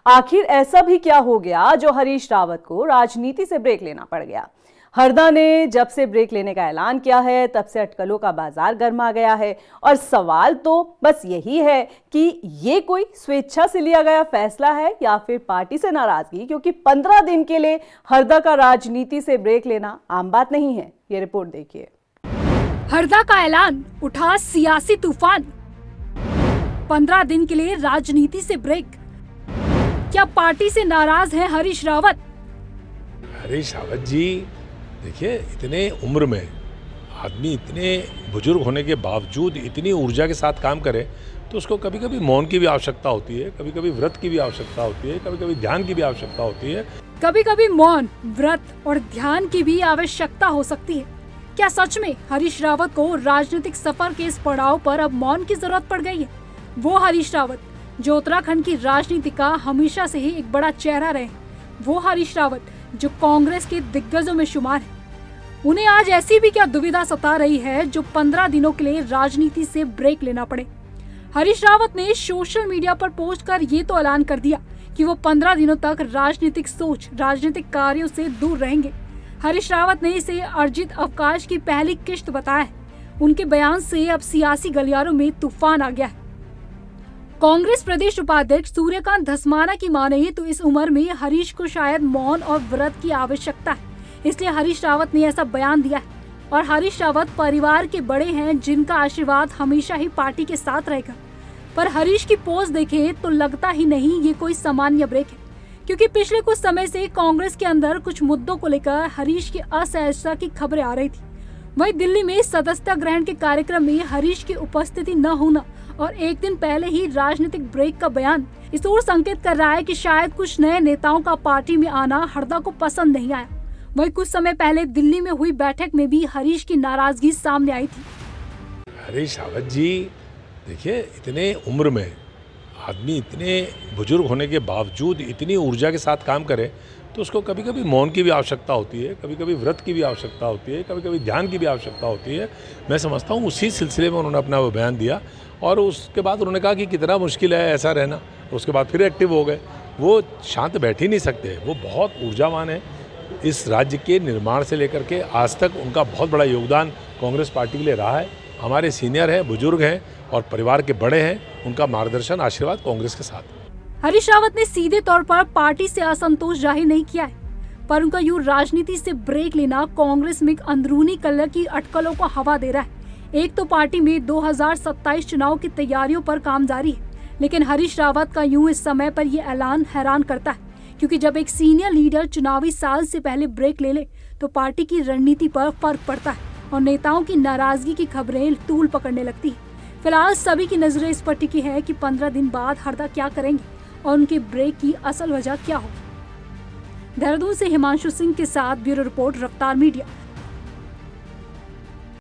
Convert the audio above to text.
आखिर ऐसा भी क्या हो गया जो हरीश रावत को राजनीति से ब्रेक लेना पड़ गया। हरदा ने जब से ब्रेक लेने का ऐलान किया है तब से अटकलों का बाजार गर्मा गया है और सवाल तो बस यही है कि ये कोई स्वेच्छा से लिया गया फैसला है या फिर पार्टी से नाराजगी, क्योंकि 15 दिन के लिए हरदा का राजनीति से ब्रेक लेना आम बात नहीं है। ये रिपोर्ट देखिए। हरदा का ऐलान, उठा सियासी तूफान। 15 दिन के लिए राजनीति से ब्रेक। क्या पार्टी से नाराज हैं हरीश रावत? हरीश रावत जी देखिए, इतने उम्र में आदमी इतने बुजुर्ग होने के बावजूद इतनी ऊर्जा के साथ काम करे तो उसको कभी कभी मौन की भी आवश्यकता होती है, कभी कभी व्रत की भी आवश्यकता होती है, कभी कभी ध्यान की भी आवश्यकता होती है। कभी कभी मौन, व्रत और ध्यान की भी आवश्यकता हो सकती है। क्या सच में हरीश रावत को राजनीतिक सफर के इस पड़ाव पर अब मौन की जरूरत पड़ गई है? वो हरीश रावत जो उत्तराखंड की राजनीति का हमेशा से ही एक बड़ा चेहरा रहे, वो हरीश रावत जो कांग्रेस के दिग्गजों में शुमार है, उन्हें आज ऐसी भी क्या दुविधा सता रही है जो 15 दिनों के लिए राजनीति से ब्रेक लेना पड़े। हरीश रावत ने सोशल मीडिया पर पोस्ट कर ये तो ऐलान कर दिया कि वो 15 दिनों तक राजनीतिक सोच, राजनीतिक कार्यों से दूर रहेंगे। हरीश रावत ने इसे अर्जित अवकाश की पहली किश्त बताया है। उनके बयान से अब सियासी गलियारों में तूफान आ गया है। कांग्रेस प्रदेश उपाध्यक्ष सूर्यकांत धस्माना की माने तो इस उम्र में हरीश को शायद मौन और व्रत की आवश्यकता है, इसलिए हरीश रावत ने ऐसा बयान दिया है। और हरीश रावत परिवार के बड़े हैं जिनका आशीर्वाद हमेशा ही पार्टी के साथ रहेगा। पर हरीश की पोस्ट देखें तो लगता ही नहीं ये कोई सामान्य ब्रेक है, क्योंकि पिछले कुछ समय से कांग्रेस के अंदर कुछ मुद्दों को लेकर हरीश की असहजता की खबरें आ रही थी। वहीं दिल्ली में सदस्यता ग्रहण के कार्यक्रम में हरीश की उपस्थिति न होना और एक दिन पहले ही राजनीतिक ब्रेक का बयान इस ओर संकेत कर रहा है कि शायद कुछ नए नेताओं का पार्टी में आना हरदा को पसंद नहीं आया। वहीं कुछ समय पहले दिल्ली में हुई बैठक में भी हरीश की नाराजगी सामने आई थी। हरीश रावत जी देखिए, इतने उम्र में आदमी इतने बुजुर्ग होने के बावजूद इतनी ऊर्जा के साथ काम करे तो उसको कभी कभी मौन की भी आवश्यकता होती है, कभी कभी व्रत की भी आवश्यकता होती है, कभी कभी ध्यान की भी आवश्यकता होती है। मैं समझता हूँ उसी सिलसिले में उन्होंने अपना वो बयान दिया और उसके बाद उन्होंने कहा कि कितना मुश्किल है ऐसा रहना। उसके बाद फिर एक्टिव हो गए। वो शांत बैठ ही नहीं सकते, वो बहुत ऊर्जावान है। इस राज्य के निर्माण से लेकर के आज तक उनका बहुत बड़ा योगदान कांग्रेस पार्टी के लिए रहा है। हमारे सीनियर हैं, बुजुर्ग हैं और परिवार के बड़े हैं, उनका मार्गदर्शन, आशीर्वाद कांग्रेस के साथ। हरीश रावत ने सीधे तौर पर पार्टी से असंतोष जाहिर नहीं किया है, पर उनका यूं राजनीति से ब्रेक लेना कांग्रेस में अंदरूनी कलह की अटकलों को हवा दे रहा है। एक तो पार्टी में 2027 चुनाव की तैयारियों पर काम जारी है, लेकिन हरीश रावत का यूं इस समय पर यह ऐलान हैरान करता है, क्योंकि जब एक सीनियर लीडर चुनावी साल से पहले ब्रेक ले ले तो पार्टी की रणनीति पर फर्क पड़ता है और नेताओं की नाराजगी की खबरें तूल पकड़ने लगती है। फिलहाल सभी की नजरें इस पर टिकी है कि 15 दिन बाद हरदा क्या करेंगे और उनके ब्रेक की असल वजह क्या होगी। देहरादून से हिमांशु सिंह के साथ ब्यूरो रिपोर्ट, रफ्तार मीडिया।